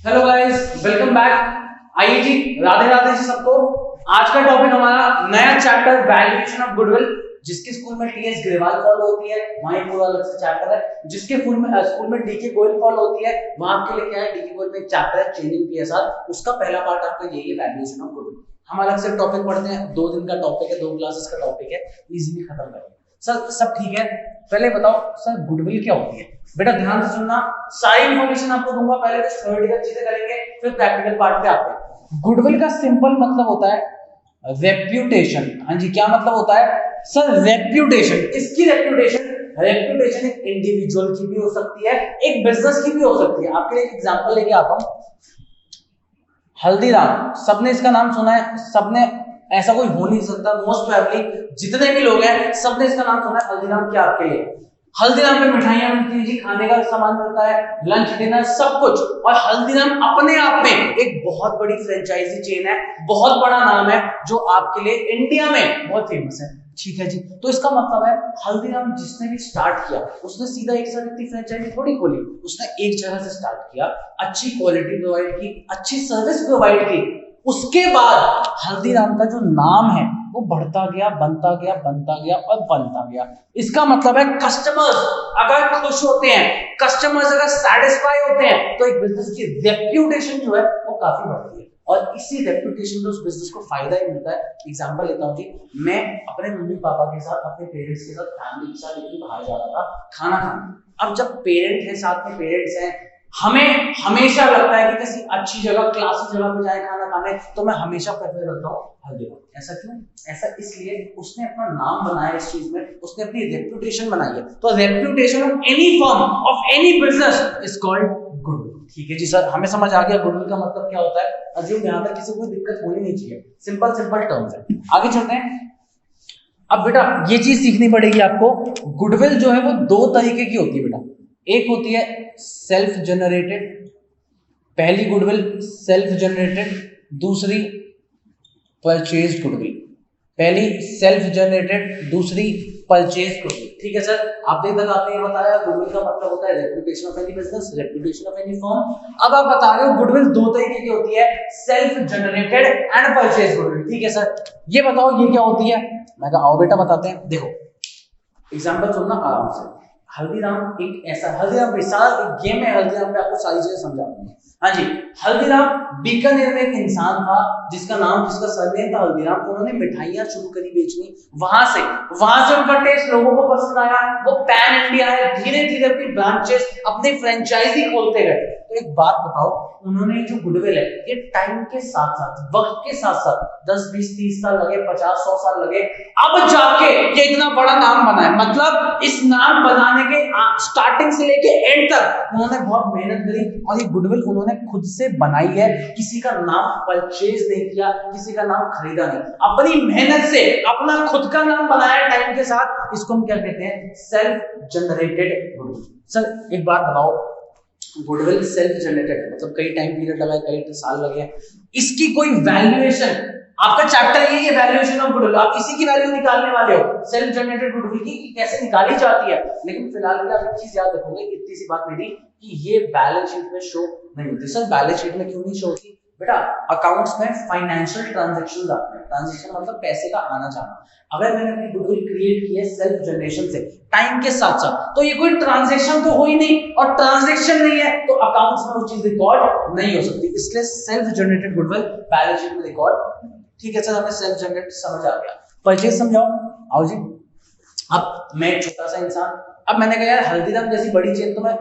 Hello guys, welcome back. आइए जी, राधे राधे जी सबको। आज का टॉपिक हमारा नया चैप्टर वैल्यूएशन ऑफ गुडविल, जिसके स्कूल में टीएस ग्रेवाल फॉलो होती है वहां एक पूरा अलग से चैप्टर है। जिसके स्कूल में डीके गोयल फॉलो होती है वहां आपके लिए क्या है, डीके गोयल में एक चैप्टर है चेंजिंग पीएसआर, उसका पहला पार्ट आपका यही है वैल्यूएशन ऑफ गुडविल। हम अलग से टॉपिक पढ़ते हैं, 2 दिन का टॉपिक है, 2 क्लासेस का टॉपिक है, इजीली खत्म करेंगे। सर सब ठीक है, पहले बताओ सर गुडविल क्या होती है। बेटा ध्यान से सुनना, सारी इंफॉर्मेशन आपको दूंगा, पहले कुछ थ्योरेटिकल चीजें करेंगे फिर प्रैक्टिकल पार्ट पे आते हैं। गुडविल का सिंपल मतलब होता है रेप्यूटेशन। हाँ जी, क्या मतलब होता है सर? रेप्यूटेशन। इसकी रेप्यूटेशन एक इंडिविजुअल की भी हो सकती है, एक बिजनेस की भी हो सकती है। आपके लिए एक एग्जांपल लेके आता हूं, हल्दीराम, सबने इसका नाम सुना है, सबने, ऐसा कोई हो नहीं सकता, मोस्ट प्रोबेबली जितने भी लोग हैं सबने इसका नाम सुना है हल्दीराम। क्या आपके लिए हल्दीराम पे मिठाइयां मिलती है जी, खाने का सामान मिलता है, लंच डिनर सब कुछ। और हल्दीराम अपने आप में एक बहुत बड़ी फ्रेंचाइजी चेन है, बहुत बड़ा नाम है, जो आपके लिए इंडिया में बहुत फेमस है। ठीक है जी, तो इसका मतलब है हल्दीराम जिसने भी स्टार्ट किया उसने सीधा एक साथ इतनी फ्रेंचाइजी थोड़ी खोली, उसने एक जगह से स्टार्ट किया, अच्छी क्वालिटी प्रोवाइड की, अच्छी सर्विस प्रोवाइड की, उसके बाद हल्दीराम का जो नाम है वो बढ़ता गया, बनता गया, बनता गया और बनता गया। इसका मतलब है कस्टमर्स अगर खुश होते हैं, कस्टमर्स अगर सेटिस्फाई होते हैं, तो एक बिजनेस की रेप्यूटेशन जो है वो काफी बढ़ती है, और इसी रेप्यूटेशन से उस बिजनेस को फायदा ही मिलता है। एग्जांपल लेता हूं जी, मैं अपने मम्मी पापा के साथ, अपने पेरेंट्स के साथ, फैमिली के साथ एक बाहर जा रहा था खाना खाने। अब जब पेरेंट है, साथ में पेरेंट्स हैं, हमें हमेशा लगता है कि किसी अच्छी जगह, क्लासी जगह पे जाए खाना खाने, तो मैं हमेशा प्रेफर करता हूँ हल्दीराम। ऐसा क्यों? ऐसा इसलिए उसने अपना नाम बनाया इस चीज में, उसने अपनी रेप्यूटेशन बनाई है। तो reputation of any firm, of any business is called goodwill. ठीक है जी सर, हमें समझ आ गया गुडविल का मतलब क्या होता है। अज्यूम यहां तक किसी को दिक्कत होनी नहीं चाहिए, सिंपल सिंपल टर्म्स है। आगे चलते हैं। अब बेटा ये चीज सीखनी पड़ेगी आपको, गुडविल जो है वो 2 तरीके की होती है बेटा। एक होती है सेल्फ जनरेटेड, पहली गुडविल सेल्फ जनरेटेड, दूसरी परचेज गुडविल। पहली सेल्फ जनरेटेड, दूसरी परचेज गुडविल। ठीक है सर, आप तक आपने ये बताया गुडविल का मतलब होता है reputation of any business, reputation of any firm. अब आप बता रहे हो गुडविल 2 तरीके की होती है, self generated and purchase goodwill. ठीक है सर, ये बताओ ये क्या होती है। मैं कहा आओ बेटा बताते हैं। देखो एग्जांपल सुनना आराम से। हल्दीराम एक ऐसा, हल्दीराम सारा एक गेम है, हल्दीराम पे आपको सारी चीजें समझा दूंगा। हाँ जी, हल्दीराम बीकानेर में एक इंसान था जिसका सरनेम था हल्दीराम। उन्होंने मिठाइयां शुरू करी बेचनी, वहां से उनका टेस्ट लोगों को पसंद आया, वो पैन इंडिया है, धीरे धीरे अपनी ब्रांचेस, अपनी फ्रेंचाइजी खोलते गए। तो एक बात बताओ, उन्होंने जो गुडविल है ये टाइम के साथ साथ, वक्त के साथ साथ 10 20 30 साल लगे, 50 100 साल लगे, अब जाके ये इतना बड़ा नाम बना है। मतलब इस नाम बनाने के स्टार्टिंग से लेके एंड तक उन्होंने बहुत मेहनत करी, और ये गुडविल उन्होंने खुद से बनाई है, किसी का नाम परचेज नहीं किया, किसी का नाम खरीदा नहीं, अपनी मेहनत से अपना खुद का नाम बनाया टाइम के साथ। इसको हम क्या कहते हैं? Self generated goodwill. सर एक बात बताओ, गुडविल सेल्फ जनरेटेड है, मतलब कई टाइम पीरियड लगा है, कई साल लगे, इसकी कोई वैल्यूएशन, आपका चैप्टर यही है वैल्यूएशन ऑफ गुडविल, आप इसी की वैल्यू निकालने वाले हो सेल्फ जनरेटेड गुडविल की, कैसे निकाली जाती है। लेकिन फिलहाल के आप एक चीज याद रखोगे, इतनी सी बात मेरी, कि ये बैलेंस शीट में शो नहीं होती। सर बैलेंस शीट में क्यों नहीं शो होती? बेटा अकाउंट्स में फाइनेंशियल ट्रांजैक्शंस आते हैं, ट्रांजैक्शन मतलब पैसे का आना जाना। अगर मैंने अपनी गुडविल क्रिएट की है सेल्फ जनरेशन से, टाइम के साथ साथ, तो ये कोई ट्रांजैक्शन तो हो ही नहीं, और ट्रांजैक्शन नहीं है तो अकाउंट्स में वो चीज रिकॉर्ड नहीं हो सकती, इसलिए self generated goodwill balance sheet में रिकॉर्ड। ठीक है सर, हमें सेल्फ जनरेट समझ आ गया। परचेज समझाओ, आओ जी। अब मैं एक छोटा सा इंसान, अब मैंने कहा यार हल्दीराम जैसी बड़ी चेन तो मैं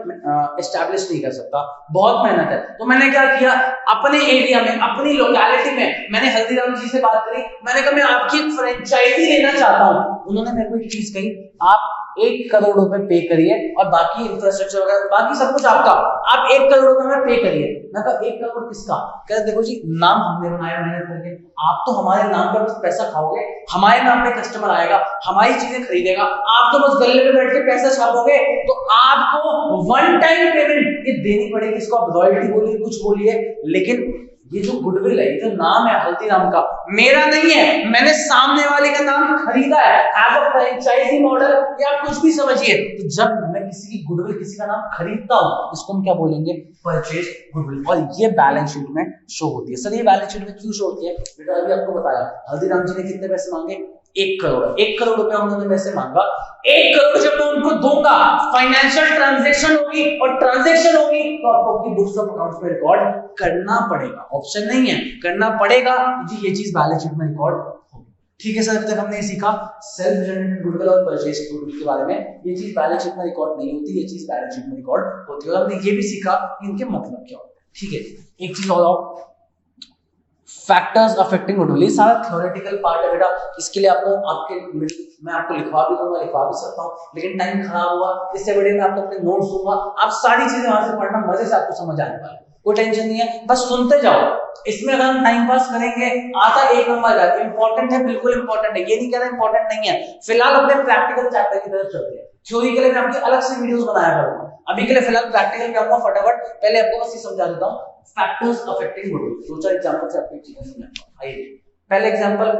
एस्टैब्लिश नहीं कर सकता, बहुत मेहनत है। तो मैंने क्या किया, अपने एरिया में, अपनी लोकेलिटी में मैंने हल्दीराम जी से बात करी, मैंने कहा मैं आपकी एक फ्रेंचाइजी लेना चाहता हूं। उन्होंने मेरे को एक चीज कही, आप 1 करोड़ रुपए पे करिए और बाकी इंफ्रास्ट्रक्चर वगैरह बाकी सब कुछ आपका, आप 1 करोड़ रुपए में पे करिए। मैं कहा 1 करोड़ किसका? कहते देखो जी नाम हमने बनाया मेहनत करके, आप तो हमारे नाम पे बस पैसा खाओगे, हमारे नाम पे कस्टमर आएगा, हमारी चीजें खरीदेगा, आप तो बस गले में बैठ के पैसा छापोगे, तो आपको वन टाइम पेमेंट ये देनी पड़ेगी। इसको आप रॉयल्टी बोलिए, कुछ बोलिए, लेकिन ये जो गुडविल है, ये जो नाम है हल्दीराम का, मेरा नहीं है, मैंने सामने वाले का नाम खरीदा है, एज अ फ्रेंचाइजी मॉडल या कुछ भी समझिए। तो जब मैं किसी की गुडविल, किसी का नाम खरीदता हूं, इसको हम क्या बोलेंगे, परचेज गुडविल। और ये बैलेंस शीट में शो होती है। सर ये बैलेंस शीट में क्यों शो होती है बेटा? अभी आपको बताया, हल्दीराम जी ने कितने पैसे मांगे, 1 करोड़। 1 करोड़ रुपया उन्होंने पैसे मांगा। 1 करोड़ जब मैं उनको दूंगा, फाइनेंशियल ट्रांजैक्शन होगी, और ट्रांजैक्शन होगी तो आपको अपनी बुक्स ऑफ अकाउंट्स में रिकॉर्ड करना पड़ेगा, ऑप्शन नहीं है, करना पड़ेगा जी। ये चीज बैलेंस शीट में रिकॉर्ड होगी। ठीक है सर, अब तक हमने सीखा सेल्फ जनरेटेड गुडविल और परचेज गुडविल के बारे में। ये चीज बैलेंस शीट में रिकॉर्ड नहीं होती, ये चीज बैलेंस शीट में रिकॉर्ड होती है। और हमने ये भी सीखा कि इनके मतलब क्या होते हैं। ठीक है, एक चीज और, फैक्टर्स अफेक्टिंग गुडविल, सारा थ्योरेटिकल पार्ट है बेटा। इसके लिए आपको मैं आपको लिखवा भी दूंगा, लिखवा भी सकता हूँ, लेकिन टाइम खराब हुआ, इससे बड़े मैं आपको अपने नोट्स दूंगा, आप सारी चीजें वहां से पढ़ना, मजे से आपको समझ आने वाला है, कोई टेंशन नहीं है, बस सुनते जाओ। इसमें अगर हम टाइम पास करेंगे, आता 1 नंबर जाता है। इंपॉर्टेंट है, बिल्कुल इंपॉर्टेंट है, ये नहीं कह रहा इंपॉर्टेंट नहीं है। फिलहाल अपने प्रैक्टिकल चैप्टर की तरफ चलते हैं। थ्योरी के लिए मैं आपकी अलग से वीडियोस बनाया करूंगा, अभी के लिए फिलहाल प्रैक्टिकल पे आऊंगा फटाफट। पहले आपको बस ये समझा देता हूं, फैक्टर्स अफेक्टिंग गुडविल। 2-4 एग्जांपल से आपको चीजें समझाऊंगा। आइए, पहले एग्जांपल,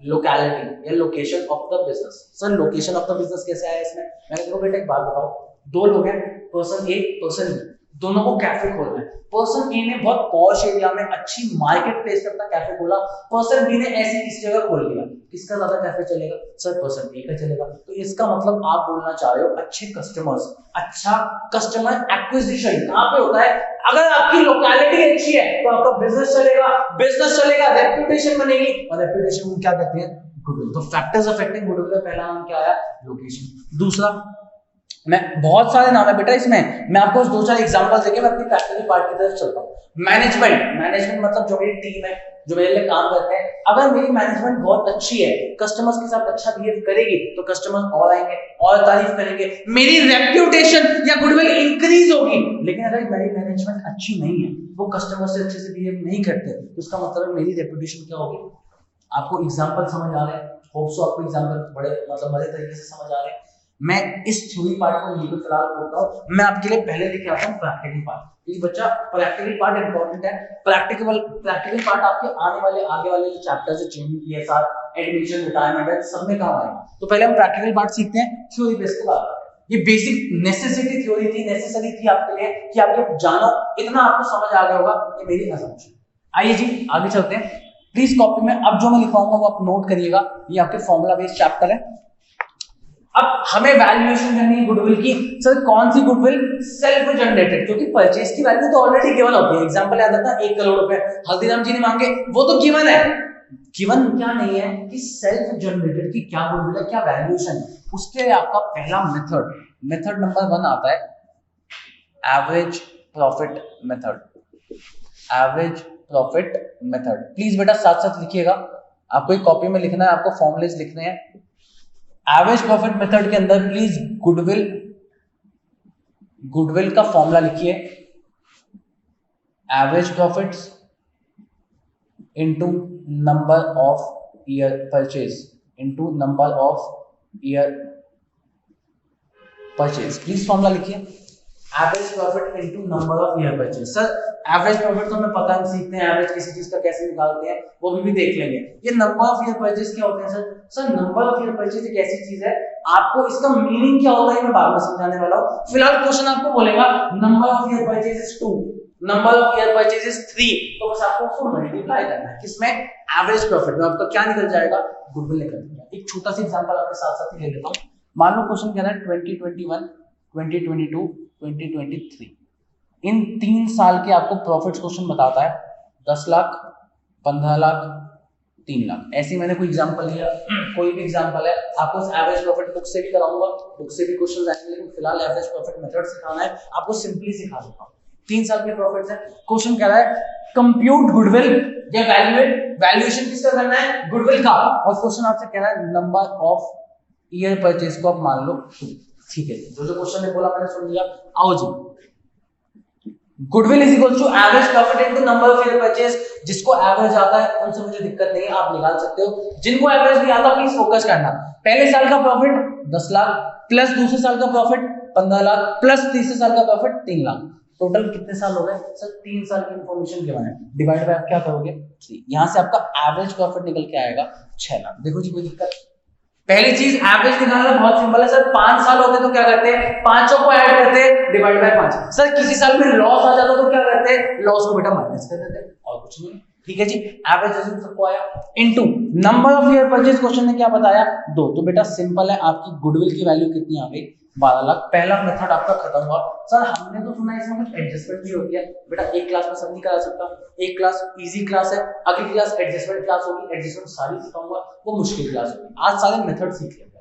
लोकेलिटी या location of the business. Sir location of the business कैसे आया इसमें? मैंने देखो बेटा एक बात बताओ, 2 लोग हैं, पर्सन ए पर्सन बी, दोनों को कैफे खोलना है। पर्सन ए ने बहुत पॉश एरिया में अच्छी मार्केट प्लेस पे अपना कैफे खोला, पर्सन बी ने ऐसी किसी जगह खोल दिया। किसका ज्यादा कैफे चलेगा? सर पर्सन ए का चलेगा। तो इसका मतलब आप बोलना चाह रहे हो अच्छे कस्टमर्स, अच्छा कस्टमर एक्विजिशन कहां पे होता है? अगर आपकी लोकेलिटी अच्छी है तो आपका बिजनेस चलेगा, बिजनेस चलेगा, रेपुटेशन बनेगी, और रेपुटेशन को क्या कहते हैं? गुडविल। तो फैक्टर्स अफेक्टिंग गुडविल का पहला नाम क्या आया? लोकेशन। दूसरा, मैं बहुत सारे नाम है बेटा इसमें, मैं आपको 2-4 एग्जांपल देके मैं अपनी प्रैक्टिकल पार्ट की तरफ चलता हूं। मैनेजमेंट मतलब जो मेरी टीम है, जो मेरे लिए काम करते हैं, अगर मेरी मैनेजमेंट बहुत अच्छी है, कस्टमर्स के साथ अच्छा बिहेव करेगी, तो कस्टमर्स और आएंगे और तारीफ करेंगे, मेरी रेप्यूटेशन या गुडविल इंक्रीज होगी। लेकिन अगर मेरी मैनेजमेंट अच्छी नहीं है, वो कस्टमर से अच्छे से बिहेव नहीं करते, तो इसका मतलब मेरी रेप्यूटेशन क्या होगी? आपको एग्जांपल समझ आ रहे हैं? होप सो आपको एग्जांपल बड़े मतलब मजे तरीके से समझ आ रहे हैं। मैं इस थ्योरी पार्ट को यहीं पे फिलहाल बोलता हूं। मैं आपके लिए पहले लेके आता हूं प्रैक्टिकल पार्ट। ये बच्चा प्रैक्टिकल पार्ट इंपॉर्टेंट है। प्रैक्टिकल पार्ट आपके आगे वाले जो चैप्टर्स है, चेंजिंग पीएसआर, एडमिशन, रिटायरमेंट है, सब में काम आएगा। तो पहले हम प्रैक्टिकल पार्ट सीखते हैं, थ्योरी बेस के बाद। ये बेसिक नेसेसिटी थ्योरी थी, नेसेसरी थी आपके लिए कि आप ये जानो, इतना आपको समझ आ गया होगा, ये मेरी असम्पशन। आइए जी आगे चलते हैं। प्लीज कॉपी में अब जो मैं लिखवाऊंगा वो आप नोट करिएगा। ये आपके फॉर्मूला बेस्ड चैप्टर है। अब हमें वैल्यूएशन करनी है गुडविल की। सर कौन सी गुडविल? सेल्फ जनरेटेड, क्योंकि परचेज की वैल्यू तो ऑलरेडी गिवन होती है। एग्जांपल याद आता है, 1 करोड़ रुपए हल्दीराम जी ने मांगे, वो तो गिवन है। गिवन क्या नहीं है कि सेल्फ जनरेटेड की क्या गुडविल है, क्या वैल्यूएशन है। उसके लिए आपका पहला मेथड नंबर 1 आता है average profit method. Average profit method please बेटा साथ साथ लिखिएगा, आपको एक कॉपी में लिखना है, आपको फॉर्मूलेज लिखने हैं। एवरेज प्रॉफिट मेथड के अंदर प्लीज गुडविल का फॉर्मूला लिखिए, average profits into number of year purchase, into number of year purchase. Please formula लिखिए, average profit into number of year purchase. Sir average profit तो हमें पता है, हम सीखते हैं एवरेज किसी चीज का कैसे निकालते हैं, वो भी देख लेंगे। ये नंबर ऑफ ईयर परचेज क्या होते हैं sir? Sir number of year purchase एक ऐसी चीज है, आपको इसका मीनिंग क्या होता है मैं बाद में समझाने वाला हूं। फिलहाल क्वेश्चन आपको बोलेगा number of year purchase is 2, number of year purchase is 3, तो बस आपको उसको मल्टीप्लाई करना है किसमें? एवरेज प्रॉफिट में। आपका क्या निकल जाएगा? गुडविल निकल जाएगा। एक छोटा सा एग्जांपल आपके साथ साथ ही ले लेता हूं। मान लो क्वेश्चन कह रहा है 2021, 2022, 2023, इन 3 साल के आपको प्रॉफिट्स क्वेश्चन बताता है 10 लाख, 15 लाख, 3 लाख। ऐसे मैंने कोई एग्जांपल लिया, कोई भी एग्जांपल है, आपको एवरेज प्रॉफिट बुक से भी कराऊंगा, बुक से भी क्वेश्चन आएंगे, लेकिन फिलहाल एवरेज प्रॉफिट मेथड सिखाना है, आपको सिंपली सिखा देता हूं। 3 साल के प्रॉफिट्स है। क्वेश्चन कह रहा है कंप्यूट गुडविल या वैल्यूएशन किसका करना है? गुडविल का। और क्वेश्चन आपसे कह रहा है नंबर ऑफ ईयर परचेज को आप मान लो, ठीक है। जो क्वेश्चन ने बोला मैंने सुन लिया। आओ जी, goodwill is equal to average profit into number of year purchase. जिसको एवरेज आता है उनसे मुझे दिक्कत नहीं है, आप निकाल सकते हो। जिनको एवरेज नहीं आता प्लीज फोकस करना। पहले साल का प्रॉफिट 10 लाख प्लस दूसरे साल का प्रॉफिट 15 लाख प्लस तीसरे साल का प्रॉफिट 3 लाख। टोटल कितने साल हो गए सर 3 साल की इंफॉर्मेशन गिवन है, डिवाइड बाय आप क्या करोगे 3, यहाँ से आपका एवरेज प्रॉफिट निकल के आएगा 6 लाख। देखो जी कोई दिक्कत, पहली चीज एवरेज निकालना बहुत सिंपल है सर, 5 साल होते तो क्या करते हैं, पांचों को ऐड करते डिवाइड बाय 5। सर किसी साल में लॉस आ जाता तो क्या करते, लॉस को बेटा माइनस कर देते और कुछ नहीं। ठीक है जी, एवरेज अज्यूम सबको आया, into number of year purchase, question ने क्या बताया 2, तो बेटा सिंपल है, आपकी गुडविल की वैल्यू कितनी आ गई 12 लाख। पहला मेथड आपका खत्म हुआ। सर हमने तो सुना है इसमें कुछ एडजस्टमेंट भी होती है, बेटा एक क्लास में सब नहीं करा सकता, एक क्लास इजी क्लास है, अगली क्लास एडजस्टमेंट क्लास होगी, एडजस्टमेंट सारी सिखाऊंगा, वो मुश्किल क्लास होगी, आज सारे मेथड सीख लेंगे।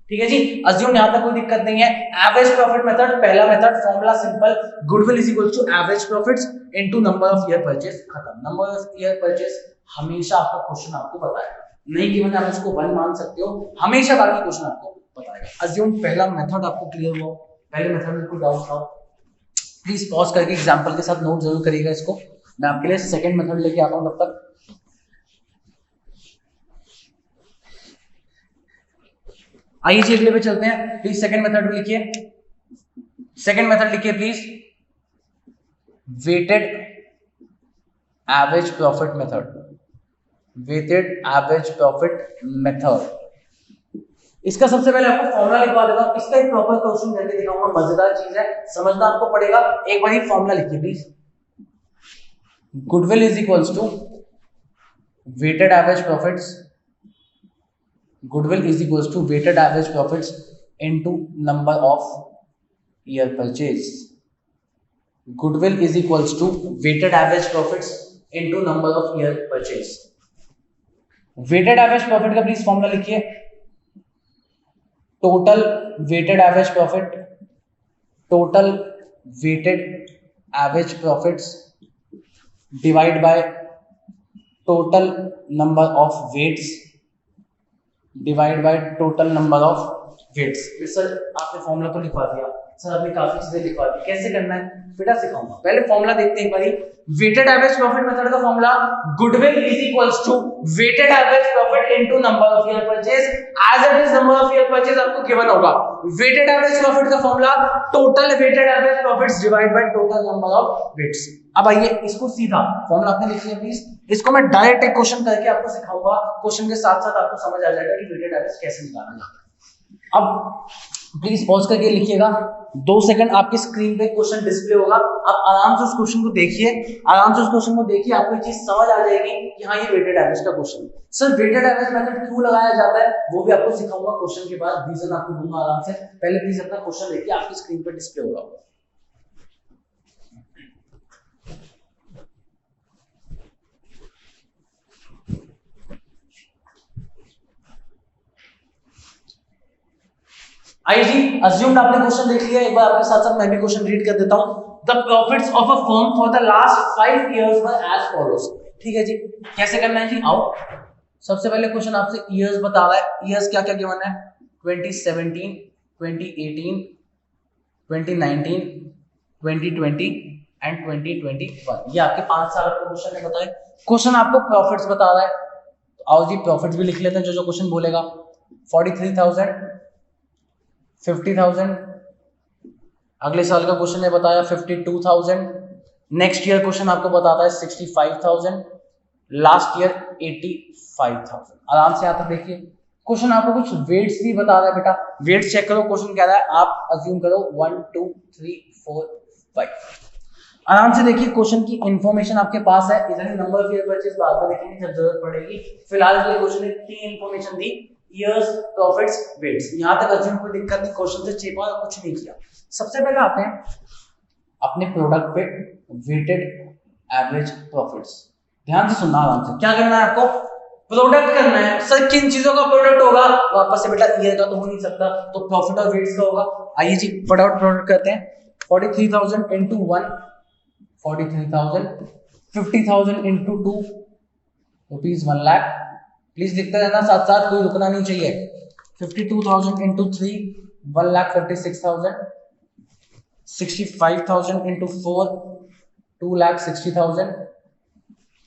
ठीक है जी, अज्यूम यहां तक कोई दिक्कत नहीं है। एवरेज प्रॉफिट मेथड, पहला method formula simple, goodwill is equal to average profits into number of year purchase, खत्म। नंबर ऑफ ईयर परचेज हमेशा आपका क्वेश्चन आपको बताएगा, नहीं कि मैंने आप इसको 1 मान सकते हो, हमेशा बाकी क्वेश्चन आपको बताएगा। अज्यूम पहला मेथड आपको क्लियर हुआ, पहले मेथड में कोई डाउट था प्लीज पॉज करके एग्जांपल के साथ नोट जरूर करिएगा इसको, मैं आपके लिए सेकंड मेथड लेके आता हूं तब तक। आइए जी अगले पे चलते हैं, प्लीज सेकंड मेथड लिखिए, सेकंड मेथड लिखिए please, weighted average profit method, weighted average profit method. इसका सबसे पहले आपको फॉर्मूला लिखवा देगा, इसका एक प्रॉपर क्वेश्चन करके दिखाऊंगा, मजेदार चीज है, समझना आपको पड़ेगा। एक बार ही फॉर्मूला लिखिए please, goodwill is equals to weighted average profits, goodwill is equals to weighted average profits into number of year purchase, goodwill is equals to weighted average profits into number of year purchase। weighted average profit का please formula लिखिए, total weighted average profit, total weighted average profits divide by total number of weights divide by total number of weights. Sir आपने formula तो लिखवा दिया, sir आपने काफी चीजें लिखवा दी, कैसे करना है बेटा सिखाऊंगा। पहले फॉर्मूला देखते हैं एक बारी, वेटेड एवरेज प्रॉफिट मेथड का formula goodwill is equals to weighted average profit into number of year purchase, as it is number of year purchase आपको गिवन होगा। वेटेड एवरेज प्रॉफिट का formula total weighted average profits divide by total number of weights. अब आइए इसको सीधा formula आपने लिख लिया प्लीज, इसको मैं डायरेक्ट एक क्वेश्चन करके आपको सिखाऊंगा, क्वेश्चन के साथ साथ आपको समझ आ जाएगा कि वेटेड एवरेज कैसे निकाला जाता है। अब प्लीज पॉज करके लिखिएगा, 2 सेकंड आपकी स्क्रीन पे क्वेश्चन डिस्प्ले होगा, आप आराम से उस क्वेश्चन को देखिए, आराम से उस क्वेश्चन को देखिए, आपको ये चीज समझ आ जाएगी कि हाँ ये वेटेड एवरेज का क्वेश्चन है। सर वेटेड एवरेज मेथड क्यों लगाया जाता है वो भी आपको सिखाऊंगा क्वेश्चन के बाद, रीजन आपको दूंगा आराम से। पहले प्लीज अपना क्वेश्चन देखिए, आपकी स्क्रीन पे डिस्प्ले होगा। आइए जी, अज्यूम्ड आपने क्वेश्चन देख लिया, एक बार आपके साथ साथ मैं भी क्वेश्चन रीड कर देता हूं। The profits of a firm for the last 5 years were as follows. ठीक है जी, कैसे करना है जी, आओ सबसे पहले क्वेश्चन आपसे इयर्स बता रहा है, इयर्स क्या क्या गिवन है 2017, 2018, 2019, 2020 एंड 2021, ये आपके 5 साल का क्वेश्चन है। बताए क्वेश्चन आपको प्रॉफिट्स बता रहा है, तो आओ जी प्रॉफिट्स भी लिख लेते हैं, जो क्वेश्चन बोलेगा। 43,000, 50,000, अगले साल का क्वेश्चन ने बताया 52,000, नेक्स्ट ईयर क्वेश्चन आपको बताता है 65,000, लास्ट ईयर 85,000। आराम से आता देखिए, क्वेश्चन आपको कुछ वेट्स भी बता रहा है बेटा, वेट्स चेक करो, क्वेश्चन कह रहा है आप अज्यूम करो 1 2 3 4 5। आराम से देखिए क्वेश्चन की इंफॉर्मेशन आपके पास है, इधर नंबर ऑफ ईयर परचेज बाद में देखेंगे जब जरूरत पड़ेगी। फिलहाल के लिए क्वेश्चन ने 3 इंफॉर्मेशन दी, ईयर्स, प्रॉफिट्स, वेट्स। यहां तक अज्यूम कोई दिक्कत नहीं, क्वेश्चन से चेपा और कुछ नहीं किया। सबसे पहले आते हैं अपने प्रोडक्ट पे, वेटेड एवरेज प्रॉफिट्स। ध्यान से सुनना आराम से, क्या करना है आपको, प्रोडक्ट करना है। सर किन चीजों का प्रोडक्ट होगा, वापस से बेटा ईयर का तो हो नहीं सकता, तो प्रॉफिट और वेट्स का होगा। आइए जी फटाफट प्रोडक्ट करते हैं। 43,000 into 1 43,000, 50,000 into 2 rupees 1 lakh. Please लिखते रहना साथ साथ, कोई रुकना नहीं चाहिए। 52,000 into 3 1,56,000, 65,000 into 4 2,60,000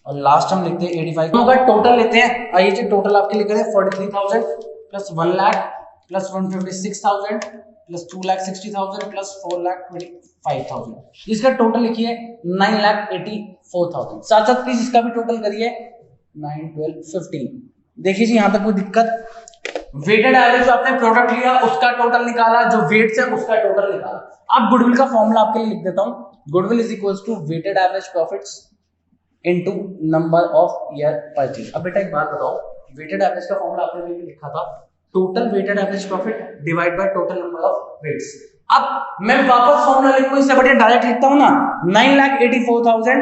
और लास्ट हम लिखते हैं 85 का टोटल लेते हैं। आइए जी टोटल आपके लिख रहे हैं 43,000 plus 1 lakh plus 156,000 plus 2,60,000 plus 4,25,000, इसका टोटल लिखिए 9,84,000। साथ साथ प्लीज इसका भी टोटल करिए 9, 12, 15। देखिए जी यहां तक कोई दिक्कत। वेटेड एवरेज जो आपने प्रोडक्ट लिया उसका टोटल निकाला, जो वेट से उसका टोटल निकाला। अब गुडविल का फॉर्मूला आपके लिए लिख देता हूं, goodwill is equals to weighted average profits into number of year purchase. अब बेटा एक बात बताओ, वेटेड एवरेज का फॉर्मूला आपने भी लिखा था, total weighted average profit divide by total number of weights. अब मैं वापस फॉर्मूला लिखूं, इससे बढ़िया डायरेक्ट लिखता हूं ना, 9,84,000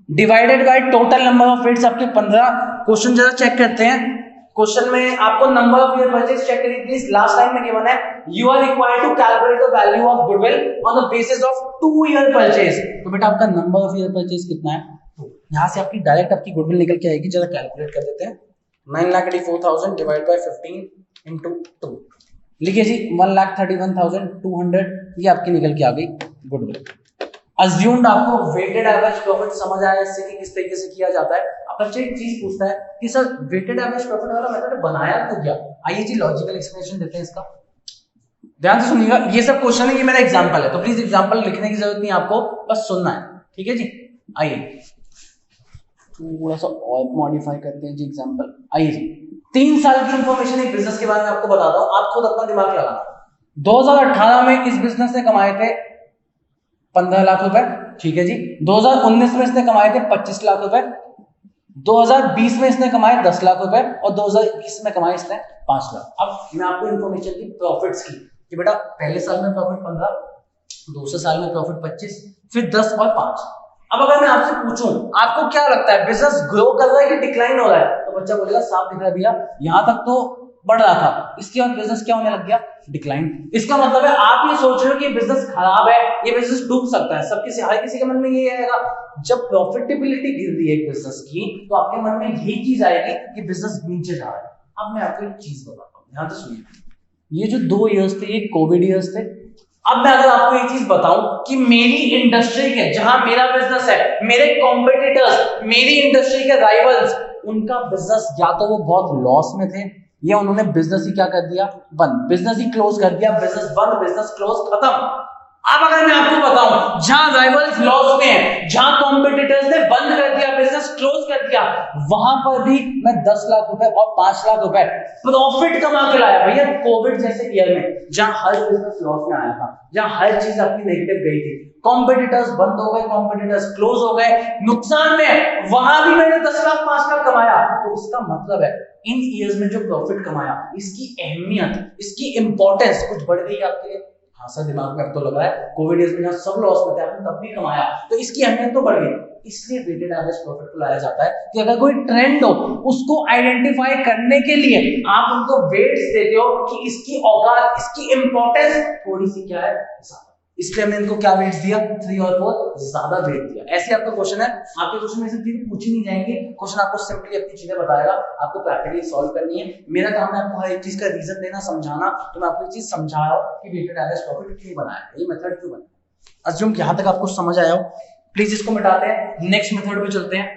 divided by total number of weights आपके 15। क्वेश्चन जरा चेक करते हैं, क्वेश्चन में आपको number of year purchase check करिए प्लीज। लास्ट लाइन में गिवन है you are required to calculate the value of goodwill on the basis of 2 year purchase. तो बेटा आपका नंबर ऑफ ईयर परचेज कितना है, यहां से आपकी डायरेक्ट आपकी गुडविल निकल के आएगी। जरा कैलकुलेट कर देते हैं, 9,84,000 डिवाइड बाय 15 इनटू 2, लिखिए जी 1,31,200, ये आपकी निकल के आ गई गुडविल। अज्यूम्ड आपको वेटेड एवरेज प्रॉफिट समझ आया इससे कि किस तरीके से किया जाता है। अब बच्चे एक चीज पूछता है कि सर वेटेड एवरेज प्रॉफिट वाला मेथड बनाया क्यों गया, आइए जी लॉजिकल एक्सप्लेनेशन देते हैं इसका। ध्यान से सुनिएगा, ये सब क्वेश्चन है, ये मेरा एग्जांपल है, तो प्लीज एग्जांपल लिखने की जरूरत नहीं, आपको बस सुनना है, ठीक है जी। आइए थोड़ा सा और मॉडिफाई करते हैं जी एग्जांपल। आइए जी 3 साल की इंफॉर्मेशन एक बिजनेस के बारे में आपको बताता हूं, आप खुद अपना दिमाग लगाना। 2018 में इस बिजनेस ने कमाए थे 15 लाख रुपए, ठीक है जी। 2019 में इसने कमाए थे 25 लाख रुपए, 2020 में इसने कमाए 10 लाख रुपए और 2021 में कमाए इसने 5 लाख। अब मैं आपको इंफॉर्मेशन दी प्रॉफिट्स की कि बेटा पहले साल में प्रॉफिट 15, दूसरे साल में प्रॉफिट 25, फिर 10 और 5। अब अगर मैं आपसे पूछूं आपको क्या लगता है बिजनेस ग्रो कर रहा है कि डिक्लाइन हो रहा है, तो बच्चा बोलेगा साफ दिख रहा है भैया, यहां तक तो बढ़ रहा था, इसके बाद बिजनेस क्या होने लग गया, डिक्लाइन। इसका मतलब है आप ये सोच रहे हो कि बिजनेस खराब है, ये बिजनेस डूब सकता है। सबके हर किसी के मन में ये आएगा, जब प्रॉफिटेबिलिटी गिर रही है एक बिजनेस की तो आपके मन में यही चीज आएगी कि बिजनेस नीचे जा रहा है। अब मैं आपको एक चीज बताता हूँ, ध्यान से सुनिए, ये जो 2 इयर्स थे ये कोविड इयर्स थे। अब मैं अगर आपको एक चीज बताऊं कि मेरी इंडस्ट्री के जहां मेरा बिजनेस है, मेरे कॉम्पिटिटर्स, मेरी इंडस्ट्री के राइवल्स, उनका बिजनेस या तो वो बहुत लॉस में थे या उन्होंने बिजनेस ही क्या कर दिया, बंद, बिजनेस ही क्लोज कर दिया, बिजनेस बंद, बिजनेस क्लोज, खत्म। अब अगर मैं आपको बताऊं जहां राइवल्स लॉस में है, जहां कॉम्पिटिटर्स ने बंद कर दिया, बिजनेस क्लोज कर दिया, वहां पर भी मैं 10 लाख रुपए और 5 लाख रुपए प्रॉफिट कमा के लाया भैया। कोविड जैसे ईयर में जहां हर बिजनेस लॉस में आया था, जहां हर चीज आपकी नेगेटिव गई थी, कॉम्पिटिटर्स बंद हो गए, कॉम्पिटिटर्स क्लोज हो गए, नुकसान में, वहां भी मैंने 10 लाख 5 लाख कमाया। तो इसका मतलब है इन ईयर्स में जो प्रॉफिट कमाया, इसकी अहमियत, इसकी इंपॉर्टेंस कुछ बढ़ गई आपके लिए। हाँ सर दिमाग में अब तो लग रहा है कोविड इयर्स में जहां सब लॉस में थे आपने तब भी कमाया, तो इसकी अहमियत तो बढ़ गई। इसलिए वेटेड एवरेज प्रॉफिट को लाया जाता है कि अगर कोई ट्रेंड हो उसको आइडेंटिफाई करने के लिए आप उनको वेट्स देते हो कि इसकी औकात, इसकी इंपॉर्टेंस थोड़ी सी क्या है, इसलिए हमने इनको क्या वेट्स दिया, 3 और 4 ज्यादा वेट दिया। ऐसे आपका क्वेश्चन है, आपके क्वेश्चन में से चीजें पूछी नहीं जाएंगी, क्वेश्चन आपको सिंपली अपनी चीजें बताएगा, आपको प्रैक्टिकली सॉल्व करनी है। मेरा काम है आपको हर एक चीज का रीजन देना, समझाना, तो मैं आपको एक चीज समझा रहा हूं कि वेटेड एवरेज प्रॉफिट क्यों बनाया, ये मेथड क्यों बनाया। अज्यूम कि यहां तक आपको समझ आया हो, प्लीज इसको मिटाते हैं, नेक्स्ट मेथड पे चलते हैं।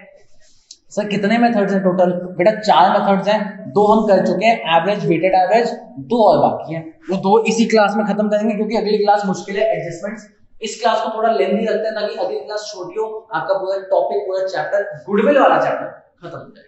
सर कितने मेथड्स हैं टोटल, बेटा 4 मेथड्स हैं, 2 हम कर चुके हैं, एवरेज, वेटेड एवरेज, 2 और बाकी हैं, वो 2 इसी क्लास में खत्म करेंगे क्योंकि अगली क्लास मुश्किल है, एडजस्टमेंट्स। इस क्लास को थोड़ा लेंथी रखते हैं ताकि अगली क्लास छोटी हो, आपका पूरा टॉपिक, पूरा चैप्टर, गुडविल वाला चैप्टर खत्म हो जाए।